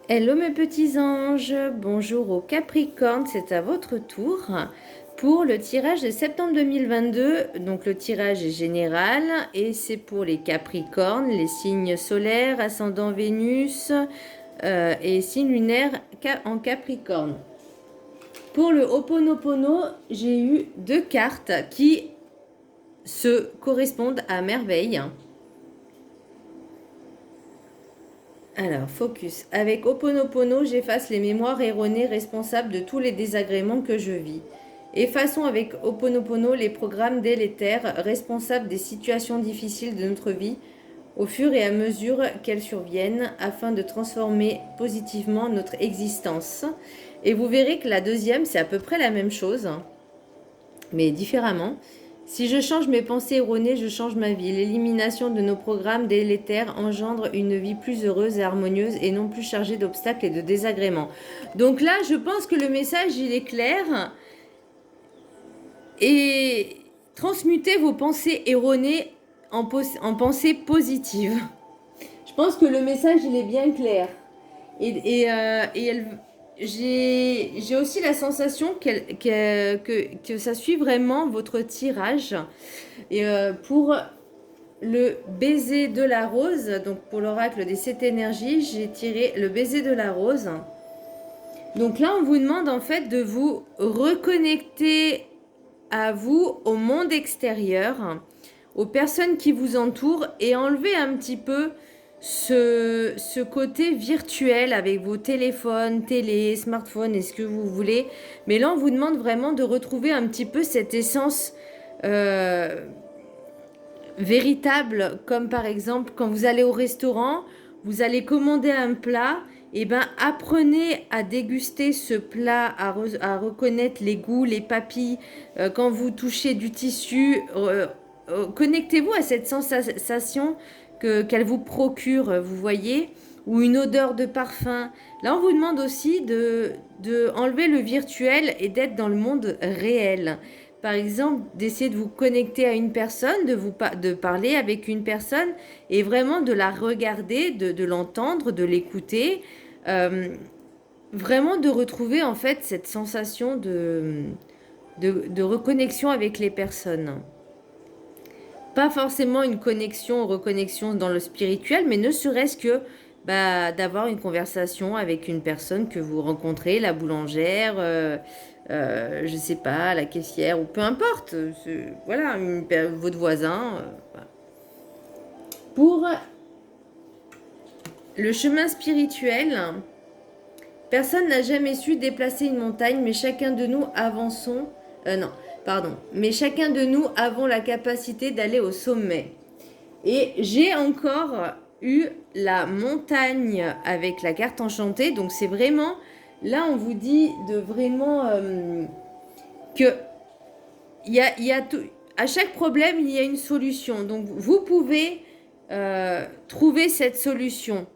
Hello mes petits anges, bonjour aux Capricornes, c'est à votre tour pour le tirage de septembre 2022. Donc le tirage est général et c'est pour les Capricornes, les signes solaires, ascendant Vénus et signes lunaires en Capricorne. Pour le Ho'oponopono, j'ai eu deux cartes qui se correspondent à merveille. Alors, focus. Avec Ho'oponopono, j'efface les mémoires erronées responsables de tous les désagréments que je vis. Effaçons avec Ho'oponopono les programmes délétères responsables des situations difficiles de notre vie au fur et à mesure qu'elles surviennent afin de transformer positivement notre existence. Et vous verrez que la deuxième, c'est à peu près la même chose, mais différemment. Si je change mes pensées erronées, je change ma vie. L'élimination de nos programmes délétères engendre une vie plus heureuse et harmonieuse et non plus chargée d'obstacles et de désagréments. Donc là, je pense que le message, il est clair. Et transmutez vos pensées erronées en pensées positives. Je pense que le message, il est bien clair. Et j'ai aussi la sensation que ça suit vraiment votre tirage. Et pour le baiser de la rose, donc pour l'oracle des 7 énergies, j'ai tiré le baiser de la rose. Donc là, on vous demande en fait de vous reconnecter à vous, au monde extérieur, aux personnes qui vous entourent et enlever un petit peu ce côté virtuel avec vos téléphones, télé, smartphones et ce que vous voulez. Mais là, on vous demande vraiment de retrouver un petit peu cette essence véritable, comme par exemple quand vous allez au restaurant, vous allez commander un plat, et ben apprenez à déguster ce plat, à reconnaître les goûts, les papilles, quand vous touchez du tissu, connectez-vous à cette sensation qu'elle vous procure, vous voyez, ou une odeur de parfum. Là, on vous demande aussi de enlever le virtuel et d'être dans le monde réel. Par exemple, d'essayer de vous connecter à une personne, de parler avec une personne et vraiment de la regarder, de l'entendre, de l'écouter. Euh, Vraiment de retrouver en fait cette sensation de reconnexion avec les personnes. Pas forcément une connexion, reconnexion dans le spirituel, mais ne serait-ce que d'avoir une conversation avec une personne que vous rencontrez, la boulangère, je sais pas, la caissière, ou peu importe, voilà, votre voisin. Voilà. Pour le chemin spirituel, personne n'a jamais su déplacer une montagne, mais chacun de nous avançons. Non, pardon. Mais chacun de nous avons la capacité d'aller au sommet. Et j'ai encore eu la montagne avec la carte enchantée. Donc c'est vraiment, là on vous dit de vraiment que il y a tout, à chaque problème il y a une solution. Donc vous pouvez trouver cette solution.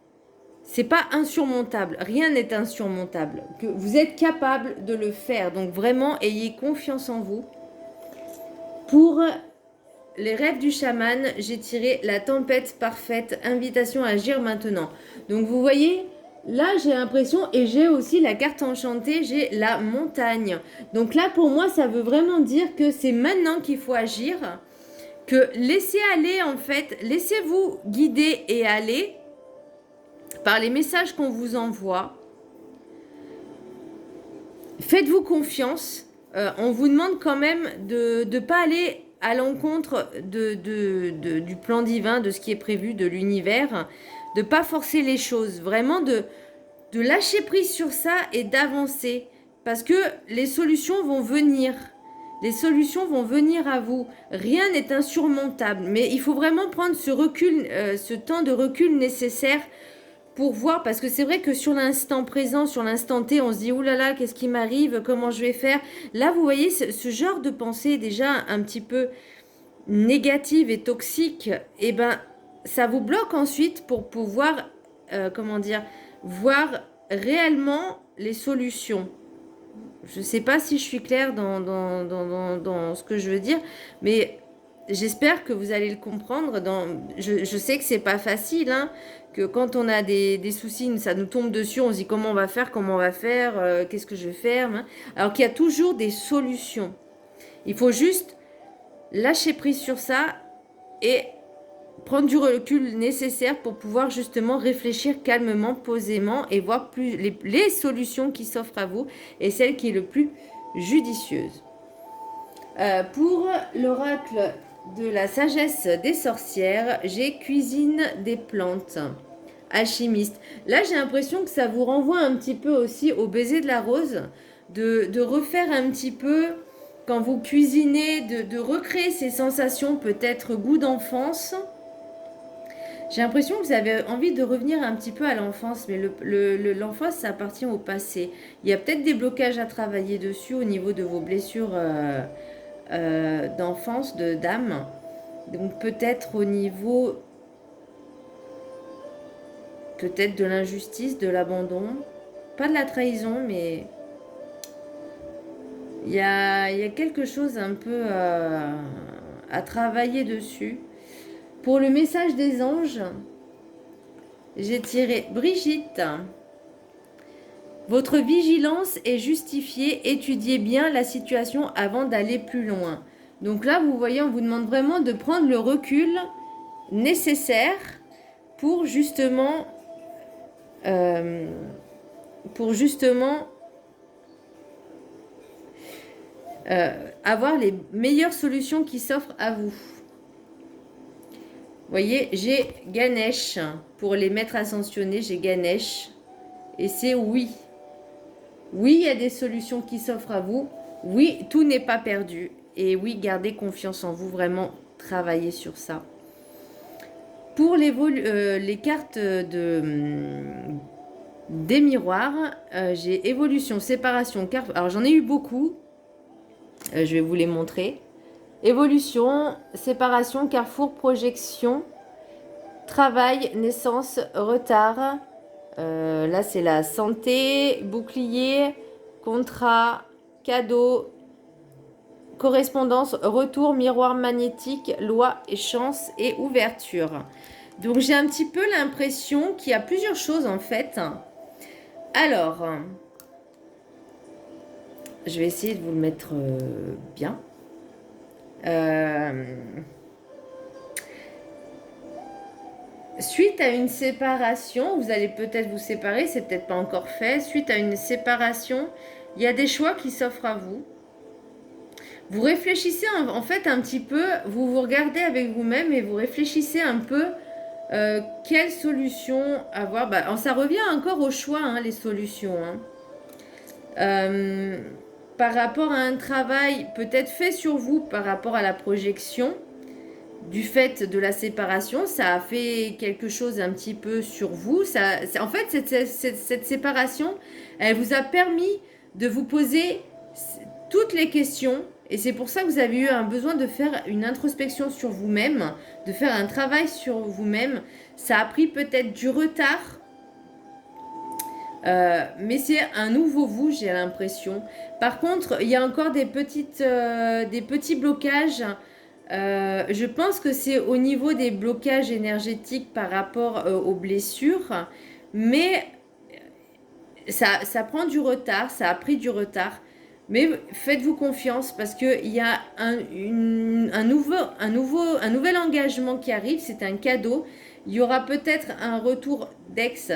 C'est pas insurmontable, rien n'est insurmontable. Que vous êtes capable de le faire. Donc vraiment ayez confiance en vous. Pour les rêves du chaman, j'ai tiré la tempête parfaite, invitation à agir maintenant. Donc vous voyez, là j'ai l'impression, et j'ai aussi la carte enchantée, j'ai la montagne. Donc là pour moi ça veut vraiment dire que c'est maintenant qu'il faut agir, que laissez aller en fait, laissez-vous guider et aller par les messages qu'on vous envoie. Faites-vous confiance. On vous demande quand même de ne pas aller à l'encontre du plan divin, de ce qui est prévu, de l'univers, de ne pas forcer les choses, vraiment de lâcher prise sur ça et d'avancer. Parce que les solutions vont venir. Les solutions vont venir à vous. Rien n'est insurmontable. Mais il faut vraiment prendre ce recul, ce temps de recul nécessaire pour voir, parce que c'est vrai que sur l'instant présent, sur l'instant T, on se dit, oulala, qu'est-ce qui m'arrive, comment je vais faire. Là, vous voyez, ce genre de pensée déjà un petit peu négative et toxique, et ben, ça vous bloque ensuite pour pouvoir, comment dire, voir réellement les solutions. Je ne sais pas si je suis claire dans ce que je veux dire, mais j'espère que vous allez le comprendre. Je sais que c'est pas facile, hein, que quand on a des soucis, ça nous tombe dessus, on se dit comment on va faire, qu'est-ce que je vais faire, hein. Alors qu'il y a toujours des solutions. Il faut juste lâcher prise sur ça et prendre du recul nécessaire pour pouvoir justement réfléchir calmement, posément et voir plus les solutions qui s'offrent à vous et celle qui est le plus judicieuse. Pour l'oracle de la sagesse des sorcières, j'ai cuisine des plantes. Alchimiste. Là, j'ai l'impression que ça vous renvoie un petit peu aussi au baiser de la rose, de refaire un petit peu, quand vous cuisinez, de recréer ces sensations, peut-être goût d'enfance. J'ai l'impression que vous avez envie de revenir un petit peu à l'enfance, mais l'enfance, ça appartient au passé. Il y a peut-être des blocages à travailler dessus au niveau de vos blessures d'enfance, d'âme. Donc peut-être au niveau peut-être de l'injustice, de l'abandon. Pas de la trahison, mais il y a quelque chose un peu à travailler dessus. Pour le message des anges, j'ai tiré Brigitte. Votre vigilance est justifiée. Étudiez bien la situation avant d'aller plus loin. Donc là, vous voyez, on vous demande vraiment de prendre le recul nécessaire pour justement avoir les meilleures solutions qui s'offrent à vous. Vous voyez, j'ai Ganesh. Pour les maîtres ascensionnés, j'ai Ganesh. Et c'est oui. Oui, il y a des solutions qui s'offrent à vous. Oui, tout n'est pas perdu. Et oui, gardez confiance en vous. Vraiment, travaillez sur ça. Pour les cartes des miroirs, j'ai évolution, séparation, carte. Alors, j'en ai eu beaucoup. Je vais vous les montrer. Évolution, séparation, carrefour, projection, travail, naissance, retard. Là, c'est la santé, bouclier, contrat, cadeau, correspondance, retour, miroir magnétique, loi et chance et ouverture. Donc, j'ai un petit peu l'impression qu'il y a plusieurs choses en fait. Alors, je vais essayer de vous le mettre bien. Suite à une séparation, vous allez peut-être vous séparer, c'est peut-être pas encore fait. Suite à une séparation, il y a des choix qui s'offrent à vous. Vous réfléchissez en fait un petit peu, vous vous regardez avec vous-même et vous réfléchissez un peu quelle solution avoir. Bah, ça revient encore au choix, hein, les solutions. Hein. Par rapport à un travail peut-être fait sur vous, par rapport à la projection, du fait de la séparation, ça a fait quelque chose un petit peu sur vous. En fait, cette séparation, elle vous a permis de vous poser toutes les questions. Et c'est pour ça que vous avez eu un besoin de faire une introspection sur vous-même, de faire un travail sur vous-même. Ça a pris peut-être du retard, mais c'est un nouveau vous, j'ai l'impression. Par contre, il y a encore des petits blocages. Je pense que c'est au niveau des blocages énergétiques par rapport aux blessures, mais ça prend du retard, ça a pris du retard. Mais faites-vous confiance parce qu'il y a un nouvel engagement qui arrive, c'est un cadeau. Il y aura peut-être un retour d'ex.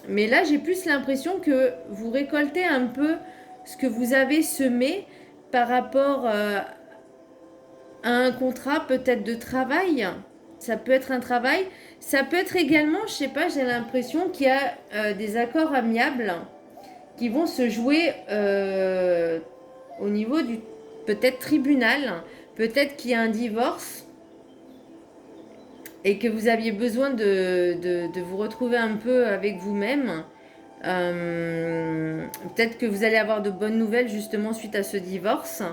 Mais là, j'ai plus l'impression que vous récoltez un peu ce que vous avez semé par rapport à un contrat peut-être de travail. Ça peut être un travail. Ça peut être également, je sais pas, j'ai l'impression qu'il y a des accords amiables qui vont se jouer au niveau du peut-être tribunal. Peut-être qu'il y a un divorce et que vous aviez besoin de vous retrouver un peu avec vous-même. Peut-être que vous allez avoir de bonnes nouvelles justement suite à ce divorce.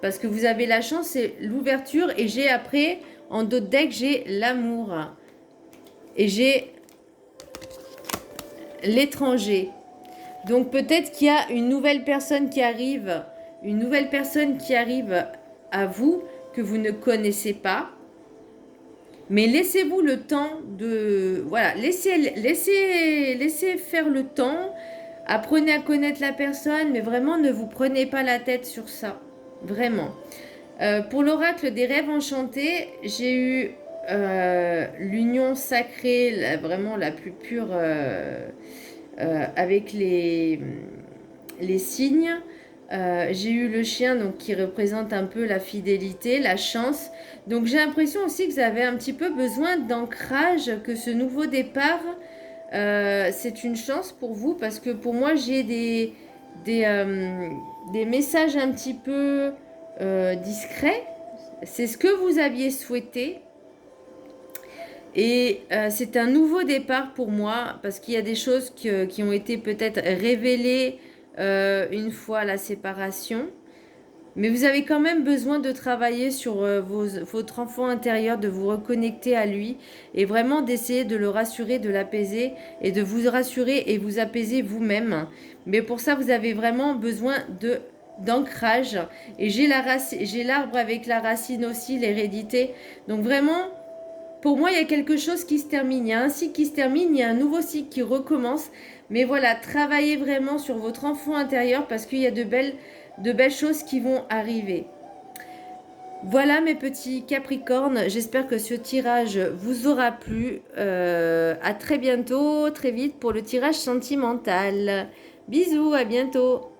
Parce que vous avez la chance et l'ouverture. Et j'ai après, en d'autres decks, j'ai l'amour. Et j'ai l'étranger. Donc peut-être qu'il y a une nouvelle personne qui arrive. Une nouvelle personne qui arrive à vous. que vous ne connaissez pas. Mais laissez-vous le temps de... Voilà, laissez faire le temps. Apprenez à connaître la personne, mais vraiment ne vous prenez pas la tête sur ça. Vraiment. Pour l'oracle des rêves enchantés, j'ai eu l'union sacrée, vraiment la plus pure avec les signes. J'ai eu le chien donc, qui représente un peu la fidélité, la chance. Donc j'ai l'impression aussi que vous avez un petit peu besoin d'ancrage, que ce nouveau départ, c'est une chance pour vous parce que pour moi j'ai des messages un petit peu discrets. C'est ce que vous aviez souhaité. Et c'est un nouveau départ pour moi parce qu'il y a des choses qui ont été peut-être révélées une fois la séparation. Mais vous avez quand même besoin de travailler sur votre enfant intérieur, de vous reconnecter à lui et vraiment d'essayer de le rassurer, de l'apaiser et de vous rassurer et vous apaiser vous-même. Mais pour ça, vous avez vraiment besoin d'ancrage. Et j'ai l'arbre avec la racine aussi, l'hérédité. Donc vraiment, pour moi, il y a quelque chose qui se termine. Il y a un cycle qui se termine, il y a un nouveau cycle qui recommence. Mais voilà, travaillez vraiment sur votre enfant intérieur parce qu'il y a de belles choses qui vont arriver. Voilà mes petits Capricornes, j'espère que ce tirage vous aura plu. À très bientôt, très vite pour le tirage sentimental. Bisous, à bientôt.